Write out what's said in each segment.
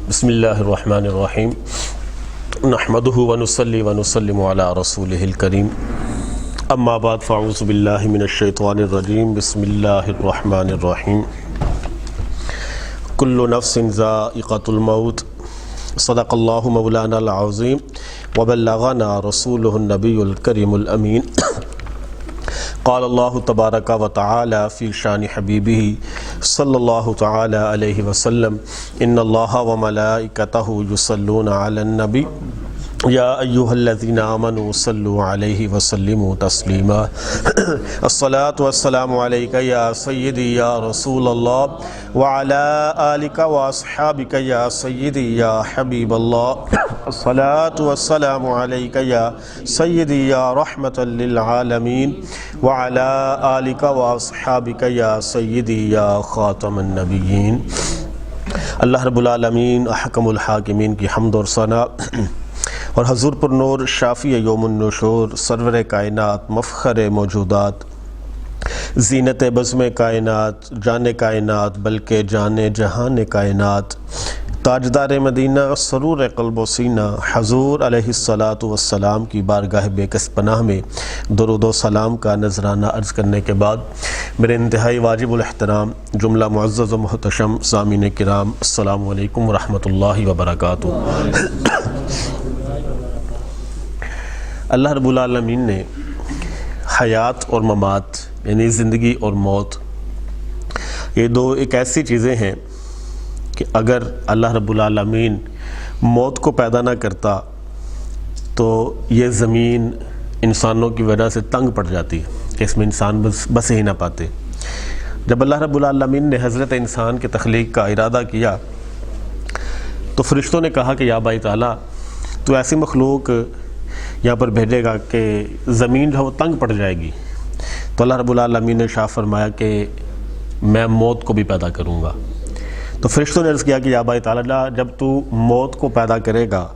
بسم اللہ الرحمن الرحیم نحمدہ ونصلی ونسلم علی رسولہ الکریم اما بعد فاعوذ باللہ من الشیطان الرجیم بسم اللہ الرحمن الرحیم کل نفس ذائقۃ الموت صدق اللہ مولانا العظیم وبلغنا رسولہ النبی الکریم الامین قال اللہ تبارک و تعالی فی شان حبیبہ صلی اللہ تعالی علیہ وسلم ان اللہ و ملائکتہ یصلون علی النبی یا ایہا الذین آمنوا صلوا علیہ وسلموا تسلیما الصلاۃ والسلام علیک یا سیدی یا رسول اللہ وعلی آلک واصحابک یا سیدی یا حبیب اللہ الصلاۃ والسلام علیک یا سیدی یا رحمۃ للعالمین وعلی آلک واصحابک یا سیدی یا خاتم النبیین۔ اللہ رب العالمین احکم الحاکمین کی حمد اور ثنا اور حضور پر نور شافی یوم النشور سرور کائنات مفخر موجودات زینت بزم کائنات جان کائنات بلکہ جان جہان کائنات تاجدار مدینہ سرور قلب و سینہ حضور علیہ السلام کی بارگاہ بے کس پناہ میں درود و سلام کا نذرانہ عرض کرنے کے بعد میرے انتہائی واجب الاحترام جملہ معزز و محتشم سامعین کرام السلام علیکم ورحمۃ اللہ وبرکاتہ۔ اللہ رب العالمین نے حیات اور ممات یعنی زندگی اور موت یہ دو ایک ایسی چیزیں ہیں کہ اگر اللہ رب العالمین موت کو پیدا نہ کرتا تو یہ زمین انسانوں کی وجہ سے تنگ پڑ جاتی کہ اس میں انسان بس ہی نہ پاتے۔ جب اللہ رب العالمین نے حضرت انسان کی تخلیق کا ارادہ کیا تو فرشتوں نے کہا کہ یا باری تعالیٰ تو ایسی مخلوق یہاں پر بھیجے گا کہ زمین جو ہے وہ تنگ پڑ جائے گی، تو اللہ رب العالمین نے شاہ فرمایا کہ میں موت کو بھی پیدا کروں گا۔ تو فرشتوں نے عرض کیا کہ یا باری تعالیٰ جب تو موت کو پیدا کرے گا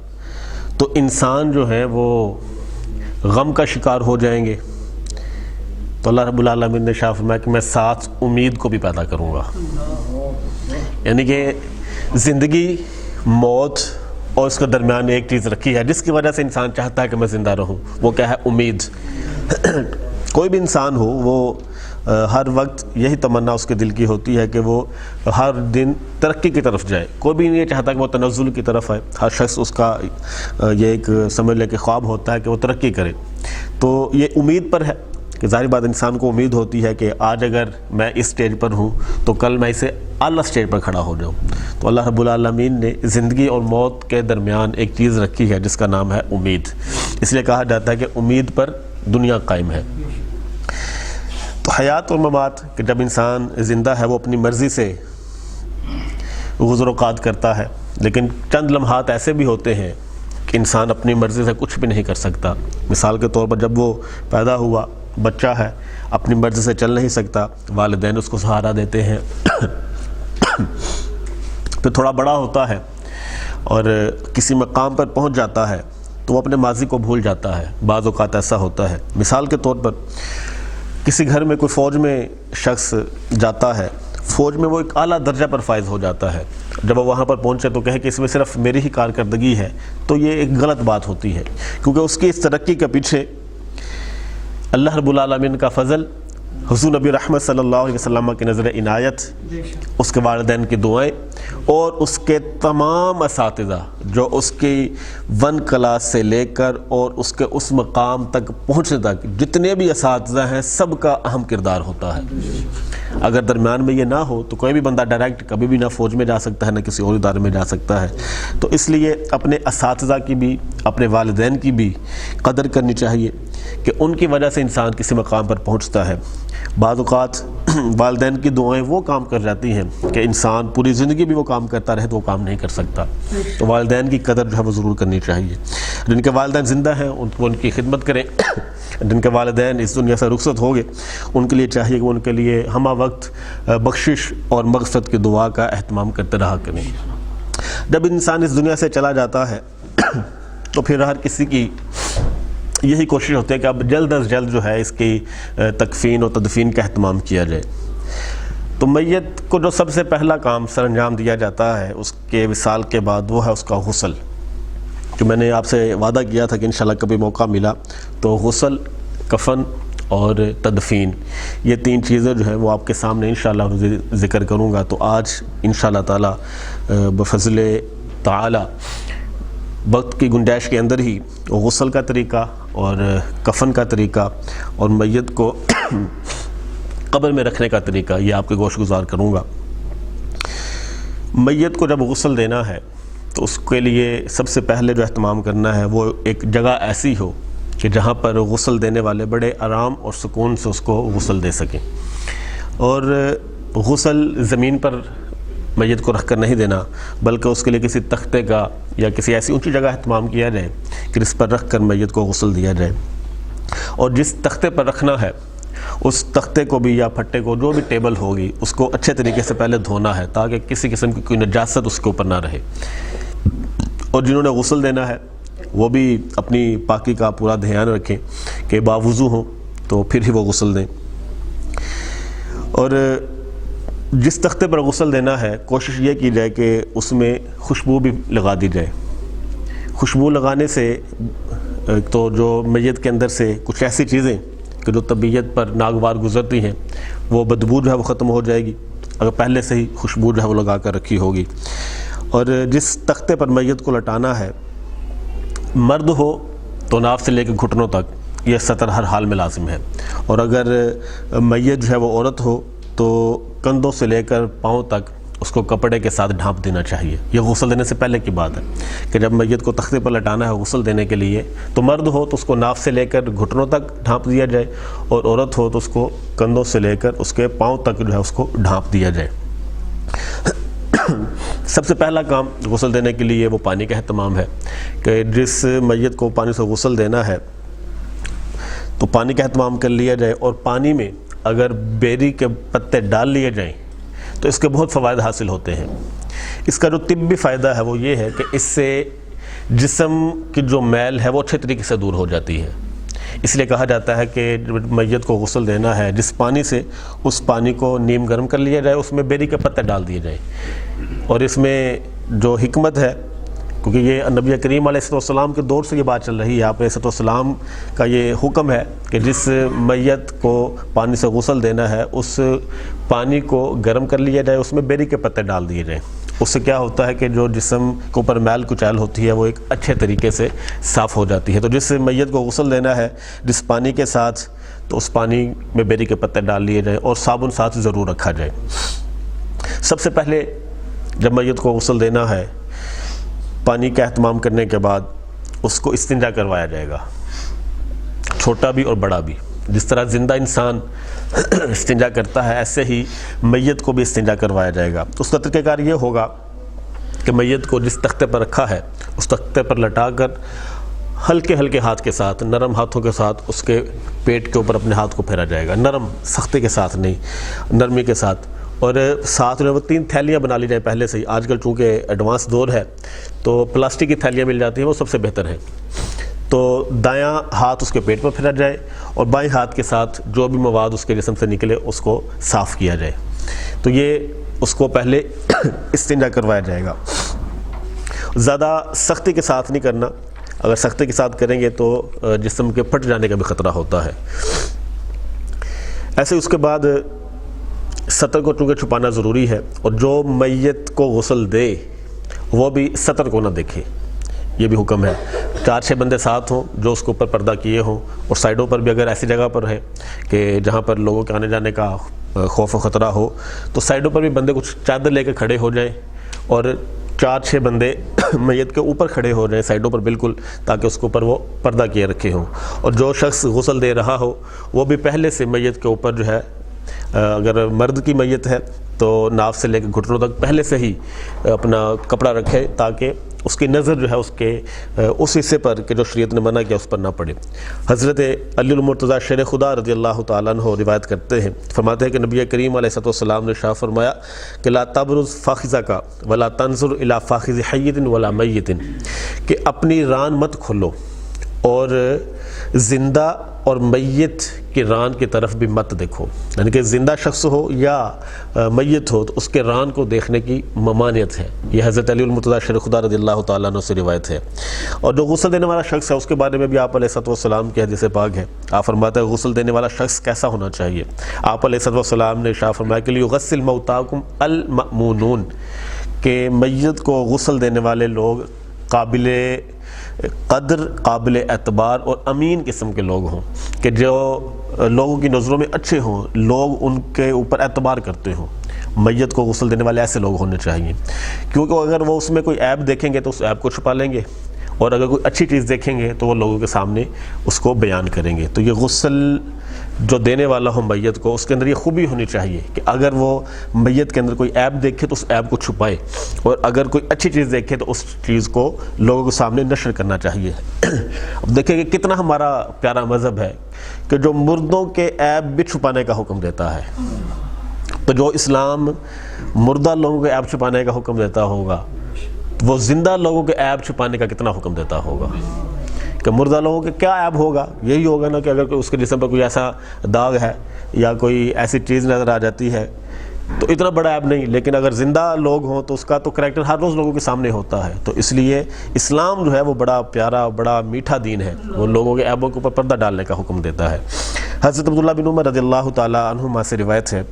تو انسان جو ہے وہ غم کا شکار ہو جائیں گے، تو اللہ رب العالمین نے شاہ فرمایا کہ میں ساتھ امید کو بھی پیدا کروں گا۔ یعنی کہ زندگی موت اور اس کے درمیان ایک چیز رکھی ہے جس کی وجہ سے انسان چاہتا ہے کہ میں زندہ رہوں، وہ کیا ہے؟ امید۔ کوئی بھی انسان ہو وہ ہر وقت یہی تمنا اس کے دل کی ہوتی ہے کہ وہ ہر دن ترقی کی طرف جائے، کوئی بھی نہیں چاہتا کہ وہ تنزل کی طرف ہے۔ ہر شخص اس کا یہ ایک سمجھ لے کہ خواب ہوتا ہے کہ وہ ترقی کرے، تو یہ امید پر ہے کہ ظاہر بات انسان کو امید ہوتی ہے کہ آج اگر میں اس سٹیج پر ہوں تو کل میں اسے اعلیٰ سٹیج پر کھڑا ہو جاؤں۔ تو اللہ رب العالمین نے زندگی اور موت کے درمیان ایک چیز رکھی ہے جس کا نام ہے امید، اس لیے کہا جاتا ہے کہ امید پر دنیا قائم ہے۔ تو حیات اور ممات کہ جب انسان زندہ ہے وہ اپنی مرضی سے گزر اوقات کرتا ہے، لیکن چند لمحات ایسے بھی ہوتے ہیں کہ انسان اپنی مرضی سے کچھ بھی نہیں کر سکتا۔ مثال کے طور پر جب وہ پیدا ہوا بچہ ہے، اپنی مرضی سے چل نہیں سکتا، والدین اس کو سہارا دیتے ہیں۔ پھر تھوڑا بڑا ہوتا ہے اور کسی مقام پر پہنچ جاتا ہے تو وہ اپنے ماضی کو بھول جاتا ہے۔ بعض اوقات ایسا ہوتا ہے، مثال کے طور پر کسی گھر میں کوئی فوج میں شخص جاتا ہے، فوج میں وہ ایک اعلیٰ درجہ پر فائز ہو جاتا ہے، جب وہ وہاں پر پہنچے تو کہے کہ اس میں صرف میری ہی کارکردگی ہے، تو یہ ایک غلط بات ہوتی ہے، کیونکہ اس کی اس ترقی کے پیچھے اللہ رب العالمین کا فضل، حضور نبی رحمت صلی اللہ علیہ وسلم کی نظر عنایت، اس کے والدین کی دعائیں اور اس کے تمام اساتذہ جو اس کی 1 کلاس سے لے کر اور اس کے اس مقام تک پہنچنے تک جتنے بھی اساتذہ ہیں سب کا اہم کردار ہوتا ہے۔ اگر درمیان میں یہ نہ ہو تو کوئی بھی بندہ ڈائریکٹ کبھی بھی نہ فوج میں جا سکتا ہے نہ کسی اور ادارے میں جا سکتا ہے۔ تو اس لیے اپنے اساتذہ کی بھی اپنے والدین کی بھی قدر کرنی چاہیے کہ ان کی وجہ سے انسان کسی مقام پر پہنچتا ہے۔ بعض اوقات والدین کی دعائیں وہ کام کر جاتی ہیں کہ انسان پوری زندگی بھی وہ کام کرتا رہے تو وہ کام نہیں کر سکتا، تو والدین کی قدر جو ہے وہ ضرور کرنی چاہیے۔ جن کے والدین زندہ ہیں ان کی خدمت کریں، جن کے والدین اس دنیا سے رخصت ہو گئے ان کے لیے چاہیے کہ ان کے لیے ہمہ وقت بخشش اور مغفرت کی دعا کا اہتمام کرتے رہا کریں۔ جب انسان اس دنیا سے چلا جاتا ہے تو پھر ہر کسی کی یہی کوشش ہوتی ہے کہ اب جلد از جلد جو ہے اس کی تکفین و تدفین کا اہتمام کیا جائے۔ تو میت کو جو سب سے پہلا کام سر انجام دیا جاتا ہے اس کے وصال کے بعد وہ ہے اس کا غسل، جو میں نے آپ سے وعدہ کیا تھا کہ انشاءاللہ کبھی موقع ملا تو غسل، کفن اور تدفین، یہ 3 چیزیں جو ہے وہ آپ کے سامنے انشاءاللہ ذکر کروں گا۔ تو آج انشاءاللہ تعالی بفضل تعالی وقت کی گنجائش کے اندر ہی غسل کا طریقہ اور کفن کا طریقہ اور میت کو قبر میں رکھنے کا طریقہ یہ آپ کے گوش گزار کروں گا۔ میت کو جب غسل دینا ہے تو اس کے لیے سب سے پہلے جو اہتمام کرنا ہے وہ ایک جگہ ایسی ہو کہ جہاں پر غسل دینے والے بڑے آرام اور سکون سے اس کو غسل دے سکیں، اور غسل زمین پر میت کو رکھ کر نہیں دینا بلکہ اس کے لیے کسی تختے کا یا کسی ایسی اونچی جگہ اہتمام کیا جائے کہ جس پر رکھ کر میت کو غسل دیا جائے، اور جس تختے پر رکھنا ہے اس تختے کو بھی یا پھٹے کو جو بھی ٹیبل ہوگی اس کو اچھے طریقے سے پہلے دھونا ہے تاکہ کسی قسم کی کوئی نجاست اس کے اوپر نہ رہے، اور جنہوں نے غسل دینا ہے وہ بھی اپنی پاکی کا پورا دھیان رکھیں کہ باوضو ہوں تو پھر ہی وہ غسل دیں، اور جس تختے پر غسل دینا ہے کوشش یہ کی جائے کہ اس میں خوشبو بھی لگا دی جائے۔ خوشبو لگانے سے تو جو میت کے اندر سے کچھ ایسی چیزیں کہ جو طبیعت پر ناگوار گزرتی ہیں وہ بدبو جو ہے وہ ختم ہو جائے گی اگر پہلے سے ہی خوشبو جو ہے وہ لگا کر رکھی ہوگی۔ اور جس تختے پر میت کو لٹانا ہے، مرد ہو تو ناف سے لے کے گھٹنوں تک یہ سطر ہر حال میں لازم ہے، اور اگر میت جو ہے وہ عورت ہو تو کندھوں سے لے کر پاؤں تک اس کو کپڑے کے ساتھ ڈھانپ دینا چاہیے۔ یہ غسل دینے سے پہلے کی بات ہے کہ جب میت کو تختے پر لٹانا ہے غسل دینے کے لیے تو مرد ہو تو اس کو ناف سے لے کر گھٹنوں تک ڈھانپ دیا جائے، اور عورت ہو تو اس کو کندھوں سے لے کر اس کے پاؤں تک جو ہے اس کو ڈھانپ دیا جائے۔ سب سے پہلا کام غسل دینے کے لیے وہ پانی کا اہتمام ہے کہ جس میت کو پانی سے غسل دینا ہے تو پانی کا اہتمام کر لیا جائے، اور پانی میں اگر بیری کے پتے ڈال لیے جائیں تو اس کے بہت فوائد حاصل ہوتے ہیں۔ اس کا جو طبی فائدہ ہے وہ یہ ہے کہ اس سے جسم کی جو میل ہے وہ اچھے طریقے سے دور ہو جاتی ہے۔ اس لیے کہا جاتا ہے کہ میت کو غسل دینا ہے جس پانی سے اس پانی کو نیم گرم کر لیا جائے، اس میں بیری کے پتے ڈال دیے جائیں، اور اس میں جو حکمت ہے کیونکہ یہ نبی کریم علیہ السلام کے دور سے یہ بات چل رہی ہے، آپ علیہ السلام کا یہ حکم ہے کہ جس میت کو پانی سے غسل دینا ہے اس پانی کو گرم کر لیا جائے، اس میں بیری کے پتے ڈال دیے جائیں۔ اس سے کیا ہوتا ہے کہ جو جسم کے اوپر میل کچیل ہوتی ہے وہ ایک اچھے طریقے سے صاف ہو جاتی ہے۔ تو جس میت کو غسل دینا ہے جس پانی کے ساتھ تو اس پانی میں بیری کے پتے ڈال لیے جائیں اور صابن ساتھ ضرور رکھا جائے۔ سب سے پہلے جب میت کو غسل دینا ہے پانی کا اہتمام کرنے کے بعد اس کو استنجا کروایا جائے گا، چھوٹا بھی اور بڑا بھی۔ جس طرح زندہ انسان استنجا کرتا ہے ایسے ہی میت کو بھی استنجا کروایا جائے گا۔ اس کا طریقہ کار یہ ہوگا کہ میت کو جس تختے پر رکھا ہے اس تختے پر لٹا کر ہلکے ہلکے ہاتھ کے ساتھ، نرم ہاتھوں کے ساتھ اس کے پیٹ کے اوپر اپنے ہاتھ کو پھیرا جائے گا، نرم، سختی کے ساتھ نہیں، نرمی کے ساتھ، اور ساتھ میں وہ 3 تھیلیاں بنا لی جائیں پہلے سے ہی۔ آج کل چونکہ ایڈوانس دور ہے تو پلاسٹک کی تھیلیاں مل جاتی ہیں، وہ سب سے بہتر ہیں۔ تو دایاں ہاتھ اس کے پیٹ پر پھیرا جائے اور بائیں ہاتھ کے ساتھ جو بھی مواد اس کے جسم سے نکلے اس کو صاف کیا جائے۔ تو یہ اس کو پہلے استنجا کروایا جائے گا۔ زیادہ سختی کے ساتھ نہیں کرنا، اگر سختی کے ساتھ کریں گے تو جسم کے پھٹ جانے کا بھی خطرہ ہوتا ہے۔ ایسے اس کے بعد سطر کو چونکہ چھپانا ضروری ہے، اور جو میت کو غسل دے وہ بھی سطر کو نہ دیکھے، یہ بھی حکم ہے۔ 4-6 بندے ساتھ ہوں جو اس کے اوپر پردہ کیے ہوں، اور سائڈوں پر بھی اگر ایسی جگہ پر ہے کہ جہاں پر لوگوں کے آنے جانے کا خوف و خطرہ ہو تو سائڈوں پر بھی بندے کچھ چادر لے کے کھڑے ہو جائیں، اور 4-6 بندے میت کے اوپر کھڑے ہو جائیں سائڈوں پر بالکل، تاکہ اس کے اوپر وہ پردہ کیے رکھے ہوں، اور جو شخص غسل دے رہا ہو وہ بھی پہلے سے میت کے اوپر جو ہے، اگر مرد کی میت ہے تو ناف سے لے کے گھٹنوں تک پہلے سے ہی اپنا کپڑا رکھے تاکہ اس کی نظر جو ہے اس کے اس حصے پر کہ جو شریعت نے منع کیا اس پر نہ پڑے۔ حضرت علی المرتضیٰ شیر خدا رضی اللہ تعالیٰ عنہ روایت کرتے ہیں، فرماتے ہیں کہ نبی کریم علیہ السلام نے ارشاد فرمایا کہ لا تبرز فاخذک ولا تنظر الی فاخذ حی ولا میت، کہ اپنی ران مت کھولو اور زندہ اور میت کی ران کی طرف بھی مت دیکھو، یعنی کہ زندہ شخص ہو یا میت ہو تو اس کے ران کو دیکھنے کی ممانعت ہے۔ یہ حضرت علی المرتضیٰ شیر خدا رضی اللہ تعالیٰ عنہ سے روایت ہے۔ اور جو غسل دینے والا شخص ہے اس کے بارے میں بھی آپ علیہ الصلوۃ والسلام کی حدیث پاک ہے۔ آپ فرماتے ہیں غسل دینے والا شخص کیسا ہونا چاہیے؟ آپ علیہ الصلوۃ والسلام نے ارشاد فرمایا کہ لیغسل موتاکم المأمونون، کہ میت کو غسل دینے والے لوگ قابل قدر، قابل اعتبار اور امین قسم کے لوگ ہوں، کہ جو لوگوں کی نظروں میں اچھے ہوں، لوگ ان کے اوپر اعتبار کرتے ہوں۔ میت کو غسل دینے والے ایسے لوگ ہونے چاہیے، کیونکہ اگر وہ اس میں کوئی عیب دیکھیں گے تو اس عیب کو چھپا لیں گے، اور اگر کوئی اچھی چیز دیکھیں گے تو وہ لوگوں کے سامنے اس کو بیان کریں گے۔ تو یہ غسل جو دینے والا ہو میت کو، اس کے اندر یہ خوبی ہونی چاہیے کہ اگر وہ میت کے اندر کوئی عیب دیکھے تو اس عیب کو چھپائے، اور اگر کوئی اچھی چیز دیکھے تو اس چیز کو لوگوں کے سامنے نشر کرنا چاہیے۔ اب دیکھیں کہ کتنا ہمارا پیارا مذہب ہے کہ جو مردوں کے عیب بھی چھپانے کا حکم دیتا ہے۔ تو جو اسلام مردہ لوگوں کے عیب چھپانے کا حکم دیتا ہوگا، وہ زندہ لوگوں کے عیب چھپانے کا کتنا حکم دیتا ہوگا؟ کہ مردہ لوگوں کے کیا عیب ہوگا؟ یہی ہوگا نا کہ اگر اس کے جسم پر کوئی ایسا داغ ہے یا کوئی ایسی چیز نظر آ جاتی ہے تو اتنا بڑا عیب نہیں، لیکن اگر زندہ لوگ ہوں تو اس کا تو کریکٹر ہر روز لوگوں کے سامنے ہوتا ہے۔ تو اس لیے اسلام جو ہے وہ بڑا پیارا، بڑا میٹھا دین ہے، وہ لوگوں کے عیبوں کے اوپر پردہ ڈالنے کا حکم دیتا ہے۔ حضرت عبداللہ بن عمر رضی اللہ تعالیٰ عنہما سے روایت ہے،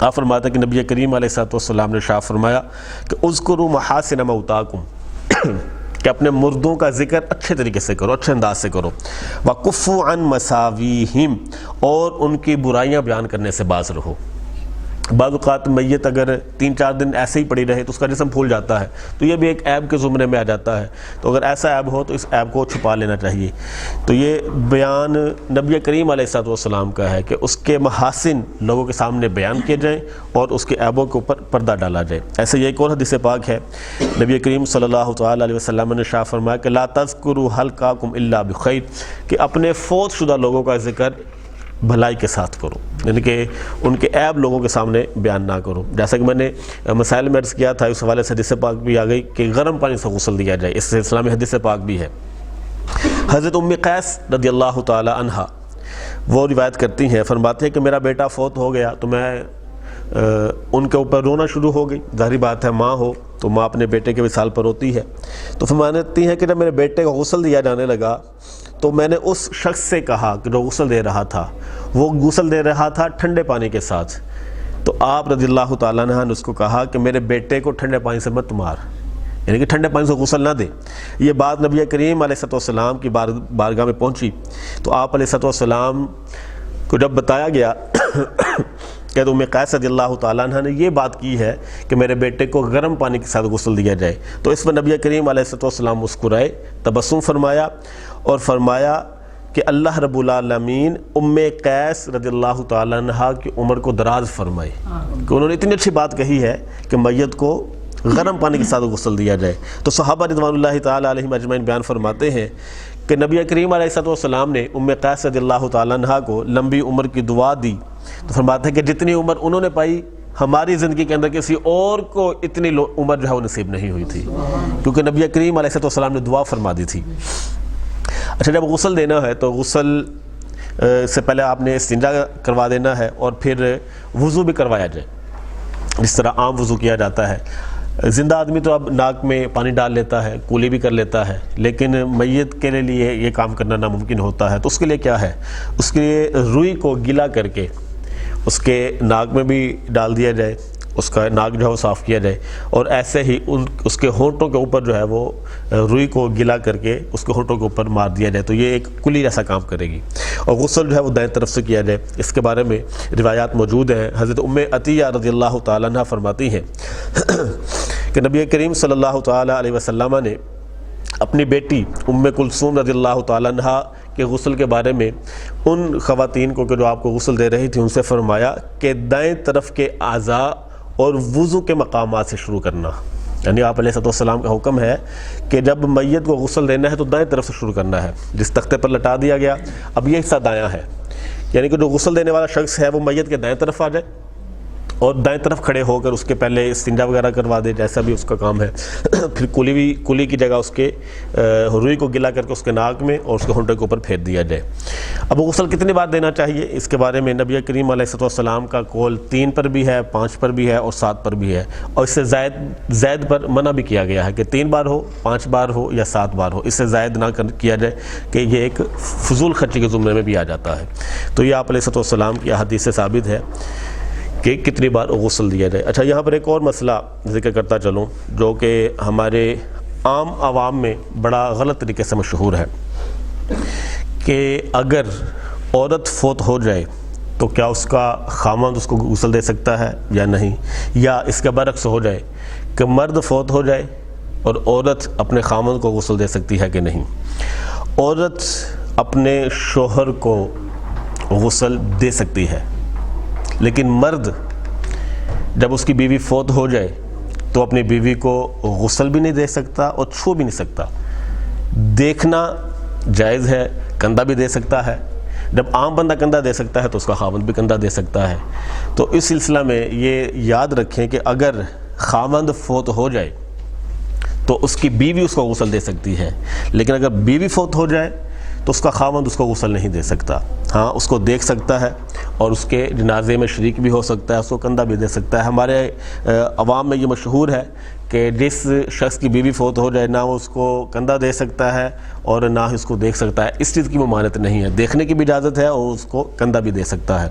آپ فرماتے ہیں کہ نبی کریم علیہ الصلوۃ والسلام نے ارشاد فرمایا کہ اذکروا محاسن موتاکم، کہ اپنے مردوں کا ذکر اچھے طریقے سے کرو، اچھے انداز سے کرو، وَقُفُّوا عَن مَسَاوِيهِمْ، اور ان کی برائیاں بیان کرنے سے باز رہو۔ بعض اوقات میت اگر 3-4 دن ایسے ہی پڑی رہے تو اس کا جسم پھول جاتا ہے، تو یہ بھی ایک عیب کے زمرے میں آ جاتا ہے۔ تو اگر ایسا عیب ہو تو اس عیب کو چھپا لینا چاہیے۔ تو یہ بیان نبی کریم علیہ الصلوۃ والسلام کا ہے کہ اس کے محاسن لوگوں کے سامنے بیان کیے جائیں اور اس کے عیبوں کے اوپر پردہ ڈالا جائے۔ ایسے یہ ایک اور حدیث پاک ہے، نبی کریم صلی اللہ تعالیٰ علیہ وسلم نے ارشاد فرمایا کہ لا تذکروا حلقاکم الا بخیر، کہ اپنے فوت شدہ لوگوں کا ذکر بھلائی کے ساتھ کرو، یعنی کہ ان کے عیب لوگوں کے سامنے بیان نہ کرو۔ جیسا کہ میں نے مسائل میں عرض کیا تھا، اس حوالے سے حدیث پاک بھی آ گئی کہ گرم پانی سے غسل دیا جائے، اس سلسلہ میں حدیث پاک بھی ہے۔ حضرت ام قیس رضی اللہ تعالی عنہا وہ روایت کرتی ہیں، فرماتے ہیں کہ میرا بیٹا فوت ہو گیا تو میں ان کے اوپر رونا شروع ہو گئی۔ ظاہری بات ہے، ماں ہو تو ماں اپنے بیٹے کے وصال پر روتی ہے۔ تو فرماتی ہیں کہ جب میرے بیٹے کو غسل دیا جانے لگا تو میں نے اس شخص سے کہا کہ جو غسل دے رہا تھا، وہ غسل دے رہا تھا ٹھنڈے پانی کے ساتھ، تو آپ رضی اللہ تعالیٰ عنہ نے اس کو کہا کہ میرے بیٹے کو ٹھنڈے پانی سے مت مار، یعنی کہ ٹھنڈے پانی سے غسل نہ دے۔ یہ بات نبی کریم علیہ الصلوۃ والسلام کی بارگاہ میں پہنچی تو آپ علیہ الصلوۃ والسلام کو جب بتایا گیا کہ ام قیس رضی اللہ تعالیٰ عنہ نے یہ بات کی ہے کہ میرے بیٹے کو گرم پانی کے ساتھ غسل دیا جائے، تو اس پر نبی کریم علیہ الصلوۃ والسلام مسکرائے، تبسم فرمایا اور فرمایا کہ اللہ رب العالمین ام قیس رضی اللہ تعالیٰ عنہ کی عمر کو دراز فرمائے کہ انہوں نے اتنی اچھی بات کہی ہے کہ میت کو گرم پانی کے ساتھ غسل دیا جائے۔ تو صحابہ رضوان اللہ تعالیٰ علیہم اجمعین بیان فرماتے ہیں کہ نبی کریم علیہ الصلوۃ والسلام نے ام قیس رضی اللہ تعالیٰ عنہ کو لمبی عمر کی دعا دی، تو فرماتے ہیں کہ جتنی عمر انہوں نے پائی ہماری زندگی کے اندر کسی اور کو اتنی عمر جو ہے وہ نصیب نہیں ہوئی تھی، کیونکہ نبی کریم علیہ الصلوۃ والسلام نے دعا فرما دی تھی۔ اچھا، جب غسل دینا ہے تو غسل سے پہلے آپ نے استنجا کروا دینا ہے اور پھر وضو بھی کروایا جائے، جس طرح عام وضو کیا جاتا ہے۔ زندہ آدمی تو اب ناک میں پانی ڈال لیتا ہے، کولی بھی کر لیتا ہے، لیکن میت کے لیے یہ کام کرنا ناممکن ہوتا ہے۔ تو اس کے لیے کیا ہے، اس کے لیے روئی کو گیلا کر کے اس کے ناک میں بھی ڈال دیا جائے، اس کا ناک جو ہے وہ صاف کیا جائے، اور ایسے ہی اس کے ہونٹوں کے اوپر جو ہے وہ روئی کو گلا کر کے اس کے ہونٹوں کے اوپر مار دیا جائے، تو یہ ایک کلی جیسا کام کرے گی۔ اور غسل جو ہے وہ دائیں طرف سے کیا جائے، اس کے بارے میں روایات موجود ہیں۔ حضرت ام عطیہ رضی اللہ تعالیٰ عنہ فرماتی ہیں کہ نبی کریم صلی اللہ تعالیٰ علیہ وسلم نے اپنی بیٹی ام کلثوم رضی اللہ تعالیٰ عنہ کے غسل کے بارے میں ان خواتین کو کہ جو آپ کو غسل دے رہی تھی ان سے فرمایا کہ دائیں طرف کے اعضاء اور وضو کے مقامات سے شروع کرنا، یعنی آپ علیہ السلام کا حکم ہے کہ جب میت کو غسل دینا ہے تو دائیں طرف سے شروع کرنا ہے۔ جس تختے پر لٹا دیا گیا اب یہ حصہ دایاں ہے، یعنی کہ جو غسل دینے والا شخص ہے وہ میت کے دائیں طرف آ جائے اور دائیں طرف کھڑے ہو کر اس کے پہلے استنجا وغیرہ کروا دے، جیسا بھی اس کا کام ہے، پھر کلی کی جگہ اس کے روئی کو گلا کر کے اس کے ناک میں اور اس کے ہونٹے کے اوپر پھیر دیا جائے۔ اب غسل کتنی بار دینا چاہیے، اس کے بارے میں نبی کریم علیہ السلام کا قول 3 پر بھی ہے، 5 پر بھی ہے اور 7 پر بھی ہے، اور اس سے زائد پر منع بھی کیا گیا ہے کہ 3 بار ہو، 5 بار ہو یا 7 بار ہو، اس سے زائد نہ کیا جائے کہ یہ ایک فضول خرچی کے زمرے میں بھی آ جاتا ہے۔ تو یہ آپ علیہ السلام کی احادیث سے ثابت ہے کہ کتنی بار غسل دیا جائے۔ اچھا، یہاں پر ایک اور مسئلہ ذکر کرتا چلوں جو کہ ہمارے عام عوام میں بڑا غلط طریقے سے مشہور ہے کہ اگر عورت فوت ہو جائے تو کیا اس کا خامند اس کو غسل دے سکتا ہے یا نہیں، یا اس کے برعکس ہو جائے کہ مرد فوت ہو جائے اور عورت اپنے خامند کو غسل دے سکتی ہے کہ نہیں۔ عورت اپنے شوہر کو غسل دے سکتی ہے، لیکن مرد جب اس کی بیوی فوت ہو جائے تو اپنی بیوی کو غسل بھی نہیں دے سکتا اور چھو بھی نہیں سکتا۔ دیکھنا جائز ہے، کندھا بھی دے سکتا ہے، جب عام بندہ کندھا دے سکتا ہے تو اس کا خاوند بھی کندھا دے سکتا ہے۔ تو اس سلسلہ میں یہ یاد رکھیں کہ اگر خاوند فوت ہو جائے تو اس کی بیوی اس کو غسل دے سکتی ہے، لیکن اگر بیوی فوت ہو جائے تو اس کا خاوند اس کو غسل نہیں دے سکتا۔ ہاں، اس کو دیکھ سکتا ہے اور اس کے جنازے میں شریک بھی ہو سکتا ہے، اس کو کندھا بھی دے سکتا ہے۔ ہمارے عوام میں یہ مشہور ہے کہ جس شخص کی بیوی فوت ہو جائے نہ وہ اس کو کندھا دے سکتا ہے اور نہ ہی اس کو دیکھ سکتا ہے۔ اس چیز کی ممانعت نہیں ہے، دیکھنے کی بھی اجازت ہے اور اس کو کندھا بھی دے سکتا ہے۔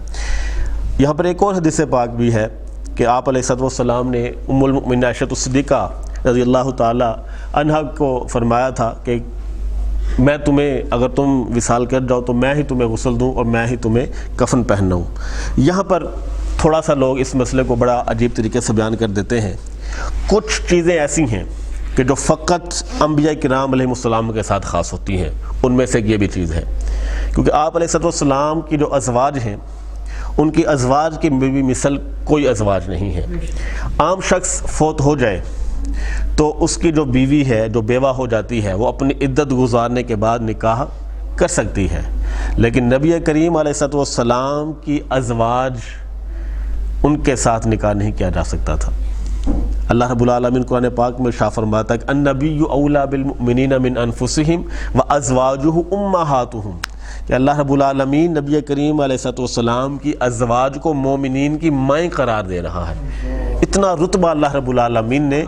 یہاں پر ایک اور حدیث پاک بھی ہے کہ آپ علیہ السلام نے ام المؤمنین عائشہ الصدیقہ رضی اللہ تعالی عنہا کو فرمایا تھا کہ میں تمہیں، اگر تم وصال کر جاؤ تو میں ہی تمہیں غسل دوں اور میں ہی تمہیں کفن پہناؤں۔ یہاں پر تھوڑا سا لوگ اس مسئلے کو بڑا عجیب طریقے سے بیان کر دیتے ہیں۔ کچھ چیزیں ایسی ہیں کہ جو فقط انبیاء کرام علیہ السلام کے ساتھ خاص ہوتی ہیں، ان میں سے یہ بھی چیز ہے، کیونکہ آپ علیہ السلام کی جو ازواج ہیں ان کی ازواج کی بھی مثل کوئی ازواج نہیں ہے۔ عام شخص فوت ہو جائے تو اس کی جو بیوی ہے، جو بیوہ ہو جاتی ہے، وہ اپنی عدت گزارنے کے بعد نکاح کر سکتی ہے، لیکن نبی کریم علیہ السلام کی ازواج ان کے ساتھ نکاح نہیں کیا جا سکتا تھا۔ اللہ رب العالمین قرآن پاک میں ارشاد فرماتا ہے کہ النبی اولی بالمؤمنین من انفسہم وازواجہ امہاتہم، کہ اللہ رب العالمین نبی کریم علیہ السلام کی ازواج کو مومنین کی مائیں قرار دے رہا ہے۔ اتنا رتبہ اللہ رب العالمین نے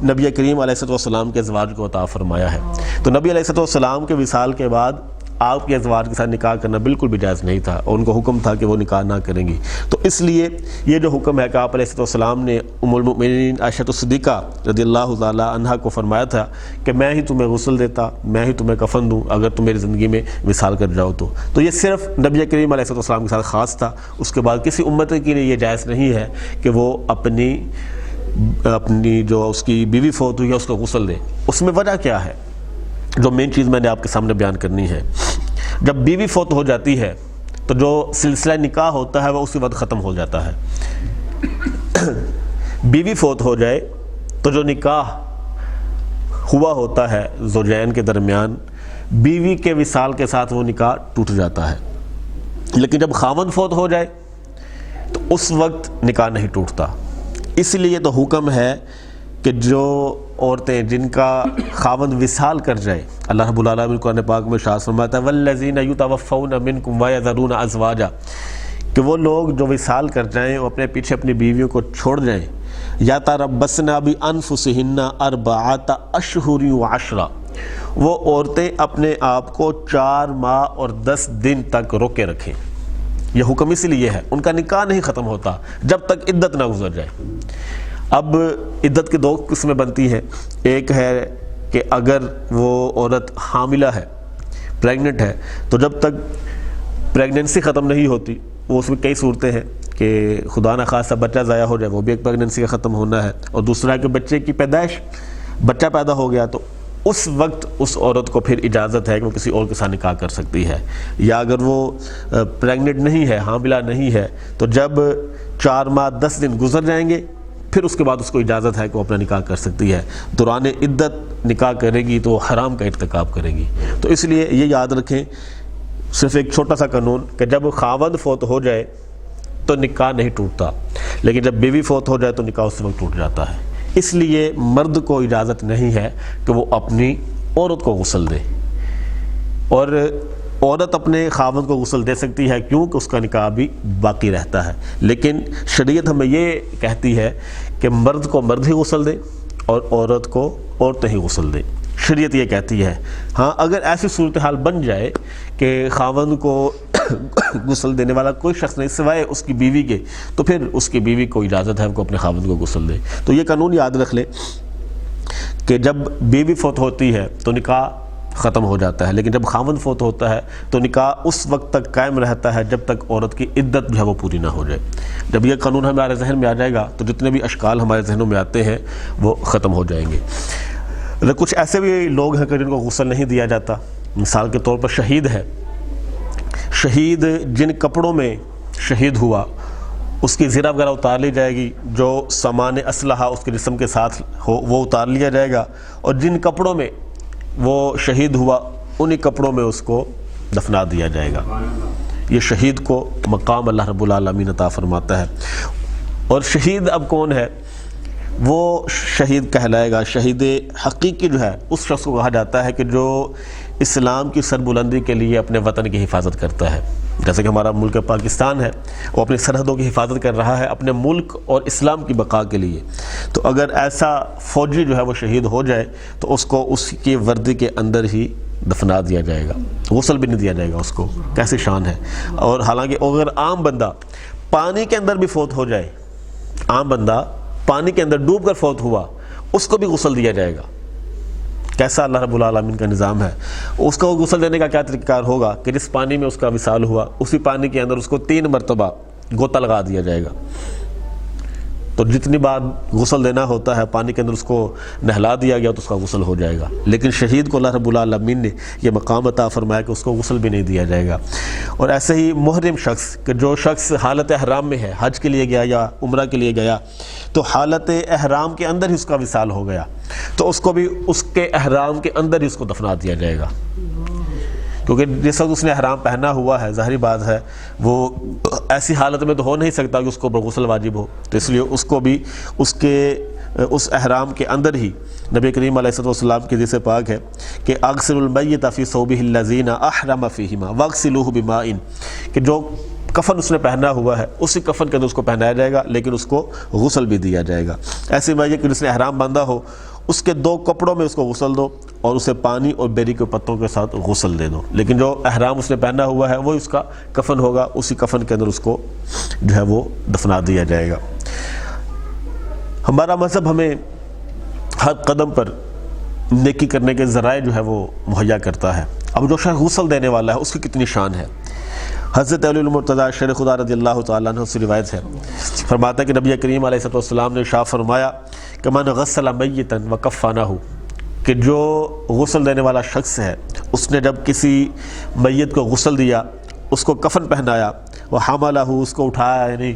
نبی کریم علیہ السلام کے ازواج کو عطا فرمایا ہے۔ تو نبی علیہ السلام کے وصال کے بعد آپ کے ازواج کے ساتھ نکاح کرنا بالکل بھی جائز نہیں تھا، اور ان کو حکم تھا کہ وہ نکاح نہ کریں گی۔ تو اس لیے یہ جو حکم ہے کہ آپ علیہ السلام نے ام المؤمنین عائشہ الصدیقہ رضی اللہ تعالی عنہا کو فرمایا تھا کہ میں ہی تمہیں غسل دیتا، میں ہی تمہیں کفن دوں اگر تم میری زندگی میں وصال کر جاؤ تو یہ صرف نبی کریم علیہ السلام کے ساتھ خاص تھا۔ اس کے بعد کسی امت کے لیے یہ جائز نہیں ہے کہ وہ اپنی جو اس کی بیوی فوت ہوئی ہے اس کو غسل دے۔ اس میں وجہ کیا ہے، جو مین چیز میں نے آپ کے سامنے بیان کرنی ہے۔ جب بیوی فوت ہو جاتی ہے تو جو سلسلہ نکاح ہوتا ہے وہ اسی وقت ختم ہو جاتا ہے۔ بیوی فوت ہو جائے تو جو نکاح ہوا ہوتا ہے زوجین کے درمیان، بیوی کے وصال کے ساتھ وہ نکاح ٹوٹ جاتا ہے، لیکن جب خاوند فوت ہو جائے تو اس وقت نکاح نہیں ٹوٹتا۔ اس لیے تو حکم ہے کہ جو عورتیں جن کا خاوند وصال کر جائے، اللہ رب العالمین قرآن پاک میں ارشاد فرماتا ہے والذین یتوفون منکم ویذرون ازواجا، کہ وہ لوگ جو وصال کر جائیں وہ اپنے پیچھے اپنی بیویوں کو چھوڑ جائیں، یتربصن بانفسہن اربعۃ اشہر وعشرا، وہ عورتیں اپنے آپ کو 4 ماہ اور 10 دن تک روکے رکھیں۔ یہ حکم اس لیے ہے، ان کا نکاح نہیں ختم ہوتا جب تک عدت نہ گزر جائے۔ اب عدت کی 2 قسمیں بنتی ہیں، ایک ہے کہ اگر وہ عورت حاملہ ہے، پریگننٹ ہے، تو جب تک پریگننسی ختم نہیں ہوتی، وہ اس میں کئی صورتیں ہیں کہ خدا نخواستہ بچہ ضائع ہو جائے، وہ بھی ایک پریگننسی کا ختم ہونا ہے، اور دوسرا ہے کہ بچے کی پیدائش، بچہ پیدا ہو گیا تو اس وقت اس عورت کو پھر اجازت ہے کہ وہ کسی اور کے ساتھ نکاح کر سکتی ہے، یا اگر وہ پریگننٹ نہیں ہے، حاملہ نہیں ہے، تو جب 4 ماہ 10 دن گزر جائیں گے پھر اس کے بعد اس کو اجازت ہے کہ وہ اپنا نکاح کر سکتی ہے۔ دوران عدت نکاح کرے گی تو وہ حرام کا ارتکاب کرے گی۔ تو اس لیے یہ یاد رکھیں، صرف ایک چھوٹا سا قانون کہ جب خاوند فوت ہو جائے تو نکاح نہیں ٹوٹتا، لیکن جب بیوی فوت ہو جائے تو نکاح اس وقت ٹوٹ جاتا ہے۔ اس لیے مرد کو اجازت نہیں ہے کہ وہ اپنی عورت کو غسل دے، اور عورت اپنے خاوند کو غسل دے سکتی ہے کیونکہ اس کا نکاح بھی باقی رہتا ہے، لیکن شریعت ہمیں یہ کہتی ہے کہ مرد کو مرد ہی غسل دے اور عورت کو عورت ہی غسل دے، شریعت یہ کہتی ہے۔ ہاں اگر ایسی صورتحال بن جائے کہ خاوند کو غسل دینے والا کوئی شخص نہیں سوائے اس کی بیوی کے، تو پھر اس کی بیوی کو اجازت ہے کہ اپنے خاوند کو غسل دے۔ تو یہ قانون یاد رکھ لے کہ جب بیوی فوت ہوتی ہے تو نکاح ختم ہو جاتا ہے، لیکن جب خاوند فوت ہوتا ہے تو نکاح اس وقت تک قائم رہتا ہے جب تک عورت کی عدت جو ہے وہ پوری نہ ہو جائے۔ جب یہ قانون ہمارے ذہن میں آ جائے گا تو جتنے بھی اشکال ہمارے ذہنوں میں آتے ہیں وہ ختم ہو جائیں گے۔ کچھ ایسے بھی لوگ ہیں کہ جن کو غسل نہیں دیا جاتا، مثال کے طور پر شہید ہے، شہید جن کپڑوں میں شہید ہوا اس کی زرہ وغیرہ اتار لی جائے گی، جو سامان اسلحہ اس کے جسم کے ساتھ ہو وہ اتار لیا جائے گا، اور جن کپڑوں میں وہ شہید ہوا انہی کپڑوں میں اس کو دفنا دیا جائے گا۔ یہ شہید کو مقام اللہ رب العالمین عطا فرماتا ہے۔ اور شہید اب کون ہے؟ وہ شہید کہلائے گا، شہید حقیقی جو ہے اس شخص کو کہا جاتا ہے کہ جو اسلام کی سربلندی کے لیے اپنے وطن کی حفاظت کرتا ہے۔ جیسے کہ ہمارا ملک پاکستان ہے، وہ اپنی سرحدوں کی حفاظت کر رہا ہے اپنے ملک اور اسلام کی بقا کے لیے، تو اگر ایسا فوجی جو ہے وہ شہید ہو جائے تو اس کو اس کی وردی کے اندر ہی دفنا دیا جائے گا، غسل بھی نہیں دیا جائے گا اس کو۔ کیسی شان ہے! اور حالانکہ اگر عام بندہ پانی کے اندر بھی فوت ہو جائے، عام بندہ پانی کے اندر ڈوب کر فوت ہوا، اس کو بھی غسل دیا جائے گا۔ کیسا اللہ رب العالمین کا نظام ہے! اس کو غسل دینے کا کیا طریقہ کار ہوگا کہ جس پانی میں اس کا وصال ہوا اسی پانی کے اندر اس کو 3 مرتبہ غوطہ لگا دیا جائے گا۔ تو جتنی بار غسل دینا ہوتا ہے پانی کے اندر اس کو نہلا دیا گیا تو اس کا غسل ہو جائے گا، لیکن شہید کو اللہ رب العالمین نے یہ مقام عطا فرمایا کہ اس کو غسل بھی نہیں دیا جائے گا۔ اور ایسے ہی محرم شخص، کہ جو شخص حالت احرام میں ہے، حج کے لیے گیا یا عمرہ کے لیے گیا، تو حالت احرام کے اندر ہی اس کا وصال ہو گیا تو اس کو بھی اس کے احرام کے اندر ہی اس کو دفنا دیا جائے گا، کیونکہ جس وقت اس نے احرام پہنا ہوا ہے ظاہری بات ہے وہ ایسی حالت میں تو ہو نہیں سکتا کہ اس کو غسل واجب ہو، تو اس لیے اس کو بھی اس احرام کے اندر ہی نبی کریم علیہ السلام کی حدیث پاک ہے کہ اغسل المیت فی ثوبہ الذین احرم فیہما واغسلوہ بماء، کہ جو کفن اس نے پہنا ہوا ہے اسی کفن کے اندر اس کو پہنایا جائے گا لیکن اس کو غسل بھی دیا جائے گا۔ ایسی میت کہ جس نے احرام باندھا ہو اس کے 2 کپڑوں میں اس کو غسل دو اور اسے پانی اور بیری کے پتوں کے ساتھ غسل دے دو، لیکن جو احرام اس نے پہنا ہوا ہے وہ اس کا کفن ہوگا، اسی کفن کے اندر اس کو جو ہے وہ دفنا دیا جائے گا۔ ہمارا مذہب ہمیں ہر قدم پر نیکی کرنے کے ذرائع جو ہے وہ مہیا کرتا ہے۔ اب جو شخص غسل دینے والا ہے اس کی کتنی شان ہے! حضرت علی المرتضیٰ شیر خدا رضی اللہ تعالیٰ عنہ سے روایت ہے، فرماتا ہے کہ نبی کریم علیہ السلام نے ارشاد فرمایا کہ من غسل میتا وکفنہ، کہ جو غسل دینے والا شخص ہے اس نے جب کسی میت کو غسل دیا، اس کو کفن پہنایا، وحملہ، اس کو اٹھایا، یعنی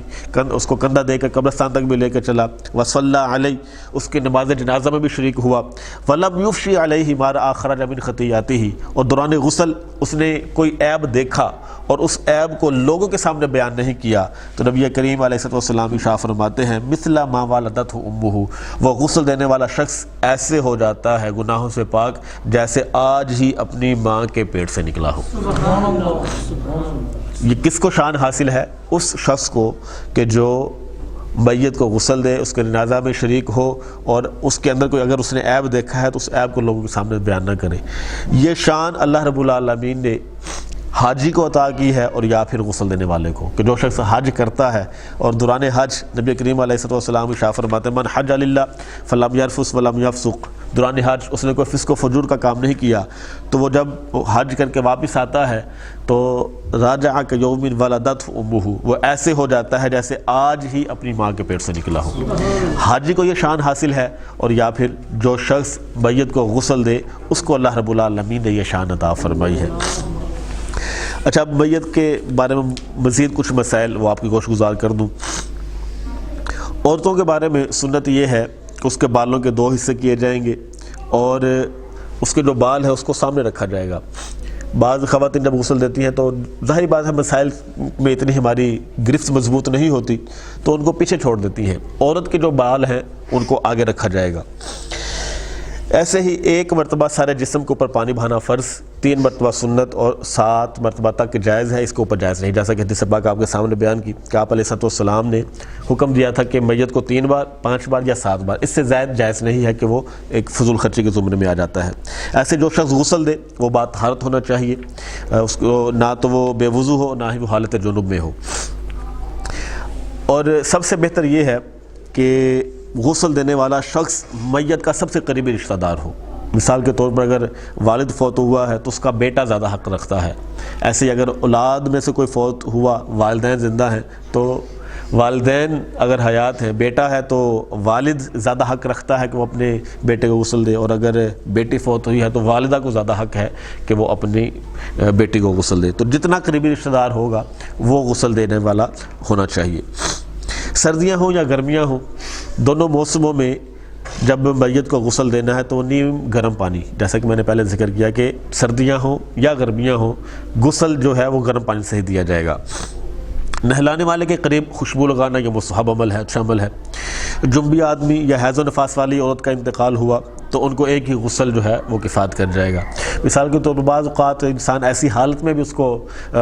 اس کو کندھا دے کر قبرستان تک بھی لے کر چلا، وصلی علیہ، اس کی نماز جنازہ میں بھی شریک ہوا، ولم یفشی علیہ ما رأى خرج من خطیئاتہ، اور دوران غسل اس نے کوئی عیب دیکھا اور اس عیب کو لوگوں کے سامنے بیان نہیں کیا، تو نبی کریم علیہ السلام ارشاد فرماتے ہیں مثل ما والدتہ امہ، وہ غسل دینے والا شخص ایسے ہو جاتا ہے گناہوں سے پاک جیسے آج ہی اپنی ماں کے پیٹ سے نکلا ہو۔ یہ کس کو شان حاصل ہے؟ اس شخص کو کہ جو میت کو غسل دے، اس کے جنازہ میں شریک ہو اور اس کے اندر کوئی اگر اس نے عیب دیکھا ہے تو اس عیب کو لوگوں کے سامنے بیان نہ کرے۔ یہ شان اللہ رب العالمین نے حاجی کو عطا کی ہے اور یا پھر غسل دینے والے کو، کہ جو شخص حج کرتا ہے اور دوران حج نبی کریم علیہ السلام ارشاد فرماتے ہیں من حج للہ فلم یرفث ولم یفسق، دوران حج اس نے کوئی فسق و فجور کا کام نہیں کیا تو وہ جب حج کر کے واپس آتا ہے تو راجع کیوم ولدتہ امہ، وہ ایسے ہو جاتا ہے جیسے آج ہی اپنی ماں کے پیٹ سے نکلا ہو۔ حاجی کو یہ شان حاصل ہے، اور یا پھر جو شخص میت کو غسل دے اس کو اللہ رب العالمین نے یہ شان عطا فرمائی ہے۔ اچھا، اب میت کے بارے میں مزید کچھ مسائل وہ آپ کی گوش گزار کر دوں۔ عورتوں کے بارے میں سنت یہ ہے کہ اس کے بالوں کے 2 حصے کیے جائیں گے اور اس کے جو بال ہے اس کو سامنے رکھا جائے گا، بعض خواتین جب غسل دیتی ہیں تو ظاہری بات ہے مسائل میں اتنی ہماری گرفت مضبوط نہیں ہوتی تو ان کو پیچھے چھوڑ دیتی ہیں، عورت کے جو بال ہیں ان کو آگے رکھا جائے گا۔ ایسے ہی 1 مرتبہ سارے جسم کے اوپر پانی بہانا فرض، 3 مرتبہ سنت اور 7 مرتبہ تک جائز ہے، اس کے اوپر جائز نہیں، جیسا کہ حدیث پاک آپ کے سامنے بیان کی کہ آپ علیہ السلام نے حکم دیا تھا کہ میت کو 3 بار، 5 بار یا 7 بار، اس سے زائد جائز نہیں ہے کہ وہ ایک فضول خرچی کے زمرے میں آ جاتا ہے۔ ایسے جو شخص غسل دے وہ بات طہارت ہونا چاہیے، اس کو نہ تو وہ بے وضو ہو نہ ہی وہ حالت جنوب میں ہو، اور سب سے بہتر یہ ہے کہ غسل دینے والا شخص میت کا سب سے قریبی رشتہ دار ہو۔ مثال کے طور پر اگر والد فوت ہوا ہے تو اس کا بیٹا زیادہ حق رکھتا ہے، ایسے ہی اگر اولاد میں سے کوئی فوت ہوا، والدین زندہ ہیں تو والدین اگر حیات ہیں، بیٹا ہے تو والد زیادہ حق رکھتا ہے کہ وہ اپنے بیٹے کو غسل دے، اور اگر بیٹی فوت ہوئی ہے تو والدہ کو زیادہ حق ہے کہ وہ اپنی بیٹی کو غسل دے۔ تو جتنا قریبی رشتہ دار ہوگا وہ غسل دینے والا ہونا چاہیے۔ سردیاں ہوں یا گرمیاں ہوں، دونوں موسموں میں جب میت کو غسل دینا ہے تو نیم گرم پانی، جیسا کہ میں نے پہلے ذکر کیا کہ سردیاں ہوں یا گرمیاں ہوں، غسل جو ہے وہ گرم پانی سے ہی دیا جائے گا۔ نہلانے والے کے قریب خوشبو لگانا یہ مستحب عمل ہے، اچھا عمل ہے۔ جنبی آدمی یا حیض و نفاس والی عورت کا انتقال ہوا تو ان کو ایک ہی غسل جو ہے وہ کفایت کر جائے گا۔ مثال کے طور پر بعض اوقات انسان ایسی حالت میں بھی اس کو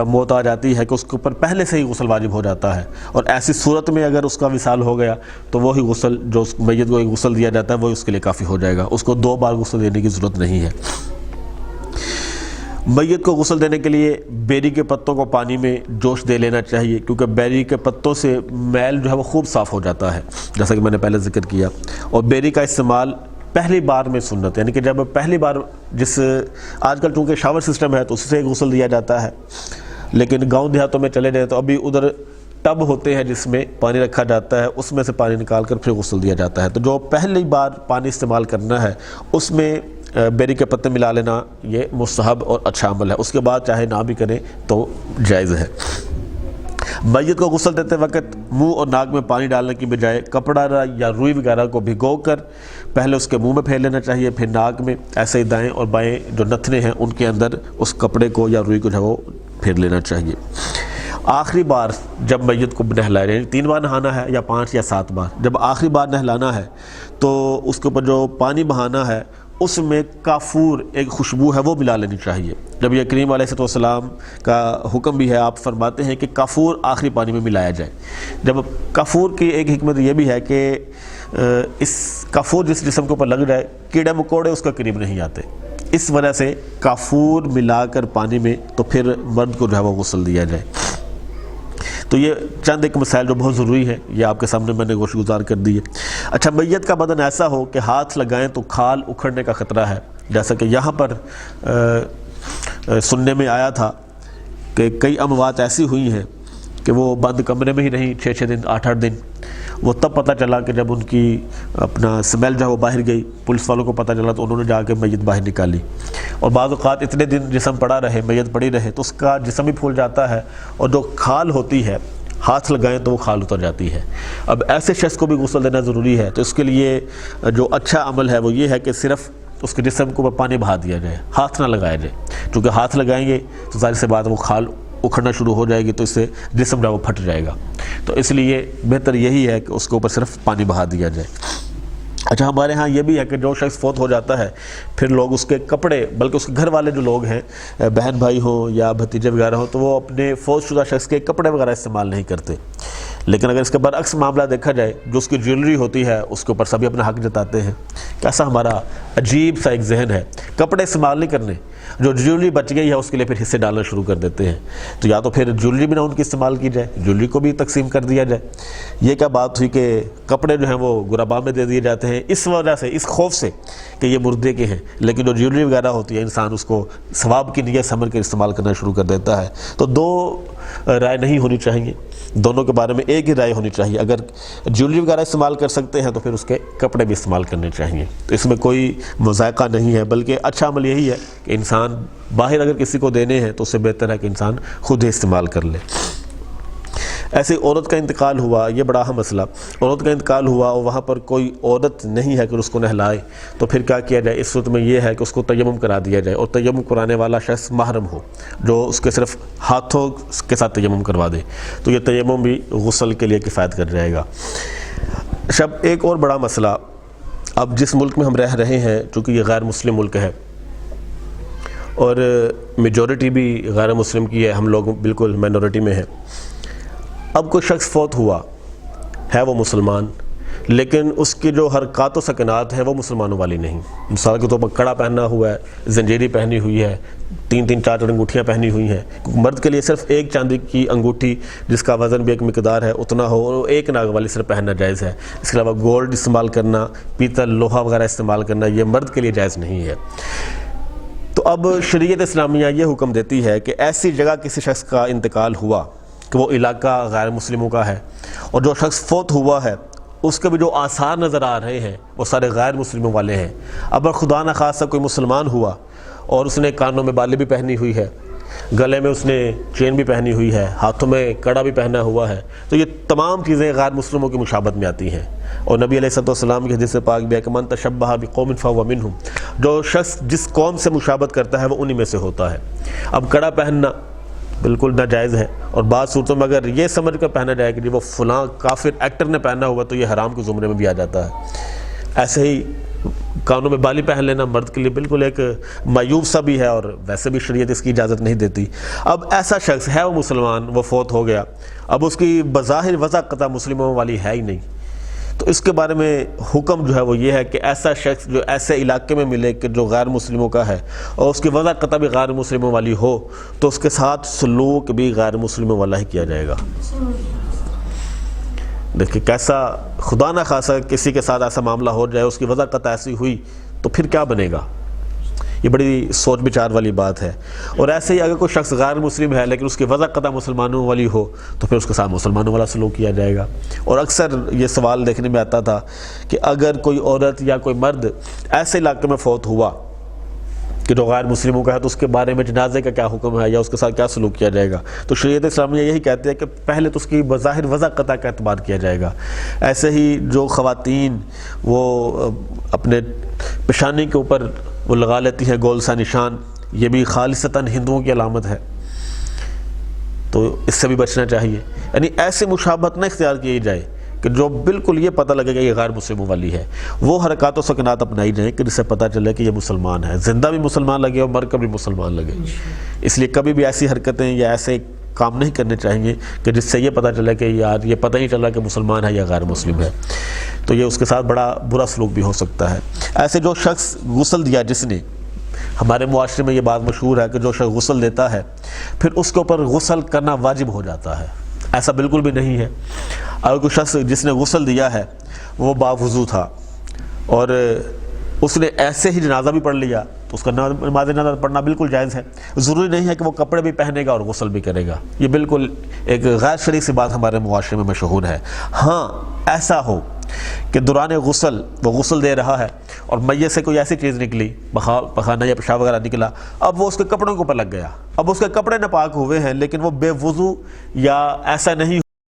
موت آ جاتی ہے کہ اس کے اوپر پہلے سے ہی غسل واجب ہو جاتا ہے، اور ایسی صورت میں اگر اس کا وصال ہو گیا تو وہی غسل جو اس میت کو ایک غسل دیا جاتا ہے وہ اس کے لیے کافی ہو جائے گا، اس کو 2 بار غسل دینے کی ضرورت نہیں ہے۔ میت کو غسل دینے کے لیے بیری کے پتوں کو پانی میں جوش دے لینا چاہیے، کیونکہ بیری کے پتوں سے میل جو ہے وہ خوب صاف ہو جاتا ہے، جیسا کہ میں نے پہلے ذکر کیا۔ اور بیری کا استعمال پہلی بار میں سنت، یعنی کہ جب پہلی بار، جس آج کل چونکہ شاور سسٹم ہے تو اس سے غسل دیا جاتا ہے، لیکن گاؤں دیہاتوں میں چلے جائیں تو ابھی ادھر ٹب ہوتے ہیں جس میں پانی رکھا جاتا ہے، اس میں سے پانی نکال کر پھر غسل دیا جاتا ہے۔ تو جو پہلی بار پانی استعمال کرنا ہے اس میں بیری کے پتے ملا لینا یہ مستحب اور اچھا عمل ہے، اس کے بعد چاہے نہ بھی کریں تو جائز ہے۔ میت کو غسل دیتے وقت منہ اور ناک میں پانی ڈالنے کی بجائے کپڑا یا روئی وغیرہ کو بھگو کر پہلے اس کے منہ میں پھیر لینا چاہیے، پھر ناک میں، ایسے ہی دائیں اور بائیں جو نتنے ہیں ان کے اندر اس کپڑے کو یا روئی کو جو ہے وہ پھیر لینا چاہیے۔ آخری بار جب میت کو نہلائے، یعنی 3 بار نہانا ہے یا 5 یا 7 بار، جب آخری بار نہلانا ہے تو اس کے اوپر جو پانی بہانا ہے اس میں کافور ایک خوشبو ہے وہ ملا لینی چاہیے۔ جب یہ کریم علیہ السلام کا حکم بھی ہے، آپ فرماتے ہیں کہ کافور آخری پانی میں ملایا جائے۔ جب کافور کی ایک حکمت یہ بھی ہے کہ اس کافور جس جسم کے اوپر لگ جائے کیڑے مکوڑے اس کا قریب نہیں آتے، اس وجہ سے کافور ملا کر پانی میں تو پھر مرد کو جو ہے وہ غسل دیا جائے۔ تو یہ چند ایک مسائل جو بہت ضروری ہیں یہ آپ کے سامنے میں نے گوش گزار کر دی ہے۔ اچھا، میت کا بدن ایسا ہو کہ ہاتھ لگائیں تو کھال اکھڑنے کا خطرہ ہے، جیسا کہ یہاں پر سننے میں آیا تھا کہ کئی اموات ایسی ہوئی ہیں کہ وہ بند کمرے میں ہی رہیں 6 دن 8 دن، وہ تب پتہ چلا کہ جب ان کی اپنا سمیل جو ہے وہ باہر گئی، پولیس والوں کو پتہ چلا تو انہوں نے جا کے میت باہر نکالی۔ اور بعض اوقات اتنے دن جسم پڑا رہے، میت پڑی رہے تو اس کا جسم بھی پھول جاتا ہے، اور جو کھال ہوتی ہے ہاتھ لگائیں تو وہ کھال اتر جاتی ہے۔ اب ایسے شخص کو بھی غسل دینا ضروری ہے، تو اس کے لیے جو اچھا عمل ہے وہ یہ ہے کہ صرف اس کے جسم کو پانی بہا دیا جائے، ہاتھ نہ لگایا جائے، چونکہ ہاتھ لگائیں گے تو ظاہر سی بات وہ کھال اکھڑنا شروع ہو جائے گی تو اس سے جسم جو وہ پھٹ جائے گا، تو اس لیے بہتر یہی ہے کہ اس کے اوپر صرف پانی بہا دیا جائے۔ اچھا، ہمارے ہاں یہ بھی ہے کہ جو شخص فوت ہو جاتا ہے پھر لوگ اس کے کپڑے، بلکہ اس کے گھر والے جو لوگ ہیں بہن بھائی ہوں یا بھتیجے وغیرہ ہوں، تو وہ اپنے فوت شدہ شخص کے کپڑے وغیرہ استعمال نہیں کرتے۔ لیکن اگر اس کے برعکس معاملہ دیکھا جائے، جو اس کی جیولری ہوتی ہے اس کے اوپر سبھی اپنا حق جتاتے ہیں۔ کیسا ہمارا عجیب سا ایک ذہن ہے، کپڑے استعمال نہیں کرنے، جو جیولری بچ گئی ہے اس کے لیے پھر حصے ڈالنا شروع کر دیتے ہیں۔ تو یا تو پھر جیولری بھی نہ ان کی استعمال کی جائے، جیولری کو بھی تقسیم کر دیا جائے۔ یہ کیا بات ہوئی کہ کپڑے جو ہیں وہ غرباء میں دے دیے جاتے ہیں، اس وجہ سے، اس خوف سے کہ یہ مردے کے ہیں، لیکن جو جیولری وغیرہ ہوتی ہے انسان اس کو ثواب کی نیت سمجھ کر استعمال کرنا شروع کر دیتا ہے۔ تو 2 رائے نہیں ہونی چاہیے، دونوں کے بارے میں ایک ہی رائے ہونی چاہیے۔ اگر جیولری وغیرہ استعمال کر سکتے ہیں تو پھر اس کے کپڑے بھی استعمال کرنے چاہیے، تو اس میں کوئی مذائقہ نہیں ہے، بلکہ اچھا عمل یہی ہے کہ انسان باہر اگر کسی کو دینے ہیں تو اس سے بہتر ہے کہ انسان خود ہی استعمال کر لے۔ ایسے عورت کا انتقال ہوا، یہ بڑا اہم مسئلہ، عورت کا انتقال ہوا اور وہاں پر کوئی عورت نہیں ہے کہ اس کو نہلائے، تو پھر کیا کیا جائے؟ اس صورت میں یہ ہے کہ اس کو تیمم کرا دیا جائے، اور تیمم کرانے والا شخص محرم ہو جو اس کے صرف ہاتھوں کے ساتھ تیمم کروا دے، تو یہ تیمم بھی غسل کے لیے کفایت کر جائے گا۔ ایک اور بڑا مسئلہ، اب جس ملک میں ہم رہ رہے ہیں چونکہ یہ غیر مسلم ملک ہے اور میجورٹی بھی غیر مسلم کی ہے، ہم لوگ بالکل مائنورٹی میں ہیں۔ اب کوئی شخص فوت ہوا ہے، وہ مسلمان، لیکن اس کی جو حرکات و سکنات ہیں وہ مسلمانوں والی نہیں۔ مثال کے طور پر کڑا پہنا ہوا ہے، زنجیری پہنی ہوئی ہے، 3-4 انگوٹھیاں پہنی ہوئی ہیں۔ مرد کے لیے صرف ایک چاندی کی انگوٹھی جس کا وزن بھی ایک مقدار ہے اتنا ہو، اور ایک ناگ والی صرف پہننا جائز ہے۔ اس کے علاوہ گولڈ استعمال کرنا، پیتل، لوہا وغیرہ استعمال کرنا یہ مرد کے لیے جائز نہیں ہے۔ تو اب شریعت اسلامیہ یہ حکم دیتی ہے کہ ایسی جگہ کسی شخص کا انتقال ہوا کہ وہ علاقہ غیر مسلموں کا ہے، اور جو شخص فوت ہوا ہے اس کے بھی جو آثار نظر آ رہے ہیں وہ سارے غیر مسلموں والے ہیں۔ اب خدا نہ خواستہ کوئی مسلمان ہوا اور اس نے کانوں میں بالی بھی پہنی ہوئی ہے، گلے میں اس نے چین بھی پہنی ہوئی ہے، ہاتھوں میں کڑا بھی پہنا ہوا ہے، تو یہ تمام چیزیں غیر مسلموں کی مشابہت میں آتی ہیں۔ اور نبی علیہ السلام کی حدیث پاک بھی ہے کہ من تشبہ بقوم فہو منہم، جو شخص جس قوم سے مشابہت کرتا ہے وہ انہی میں سے ہوتا ہے۔ اب کڑا پہننا بالکل ناجائز ہے، اور بعض صورتوں میں اگر یہ سمجھ کر پہنا جائے کہ وہ فلاں کافر ایکٹر نے پہنا ہوا تو یہ حرام کے زمرے میں بھی آ جاتا ہے۔ ایسے ہی کانوں میں بالی پہن لینا مرد کے لیے بالکل ایک معیوب سا بھی ہے، اور ویسے بھی شریعت اس کی اجازت نہیں دیتی۔ اب ایسا شخص ہے، وہ مسلمان، وہ فوت ہو گیا، اب اس کی بظاہر وضع قطع مسلموں والی ہے ہی نہیں، تو اس کے بارے میں حکم جو ہے وہ یہ ہے کہ ایسا شخص جو ایسے علاقے میں ملے کہ جو غیر مسلموں کا ہے اور اس کی وضع قطع بھی غیر مسلموں والی ہو، تو اس کے ساتھ سلوک بھی غیر مسلموں والا ہی کیا جائے گا۔ دیکھیں کیسا، خدا نہ خواستہ کسی کے ساتھ ایسا معاملہ ہو جائے، اس کی وضع قطع ایسی ہوئی تو پھر کیا بنے گا؟ یہ بڑی سوچ بچار والی بات ہے۔ اور ایسے ہی اگر کوئی شخص غیر مسلم ہے لیکن اس کی وضع قطع مسلمانوں والی ہو تو پھر اس کے ساتھ مسلمانوں والا سلوک کیا جائے گا۔ اور اکثر یہ سوال دیکھنے میں آتا تھا کہ اگر کوئی عورت یا کوئی مرد ایسے علاقے میں فوت ہوا کہ جو غیر مسلموں کا ہے تو اس کے بارے میں جنازے کا کیا حکم ہے یا اس کے ساتھ کیا سلوک کیا جائے گا؟ تو شریعت اسلامیہ یہی کہتے ہیں کہ پہلے تو اس کی بظاہر وضع قطع کا اعتبار کیا جائے گا۔ ایسے ہی جو خواتین وہ اپنے پیشانی کے اوپر وہ لگا لیتی ہیں گول سا نشان، یہ بھی خالصتاً ہندوؤں کی علامت ہے، تو اس سے بھی بچنا چاہیے۔ یعنی ایسے مشابہت نہ اختیار کی جائے کہ جو بالکل یہ پتہ لگے کہ یہ غیر مسلموں والی ہے، وہ حرکات و سکنات اپنائی جائیں کہ جس سے پتہ چلے کہ یہ مسلمان ہے، زندہ بھی مسلمان لگے اور مر کر بھی مسلمان لگے۔ اس لیے کبھی بھی ایسی حرکتیں یا ایسے کام نہیں کرنے چاہیے کہ جس سے یہ پتہ چلے کہ یار یہ پتہ ہی چلا کہ مسلمان ہے یا غیر مسلم ہے، تو یہ اس کے ساتھ بڑا برا سلوک بھی ہو سکتا ہے۔ ایسے جو شخص غسل دیا، جس نے، ہمارے معاشرے میں یہ بات مشہور ہے کہ جو شخص غسل دیتا ہے پھر اس کے اوپر غسل کرنا واجب ہو جاتا ہے، ایسا بالکل بھی نہیں ہے۔ اگر کوئی شخص جس نے غسل دیا ہے وہ باوضو تھا اور اس نے ایسے ہی جنازہ بھی پڑھ لیا تو اس کا نماز جنازہ پڑھنا بالکل جائز ہے۔ ضروری نہیں ہے کہ وہ کپڑے بھی پہنے گا اور غسل بھی کرے گا، یہ بالکل ایک غیر شرعی سی بات ہمارے معاشرے میں مشہور ہے۔ ہاں ایسا ہو کہ دوران غسل وہ غسل دے رہا ہے اور میت سے کوئی ایسی چیز نکلی، پخانہ یا پیشاب وغیرہ نکلا، اب وہ اس کے کپڑوں کے اوپر لگ گیا، اب اس کے کپڑے ناپاک ہوئے ہیں لیکن وہ بے وضو یا ایسا نہیں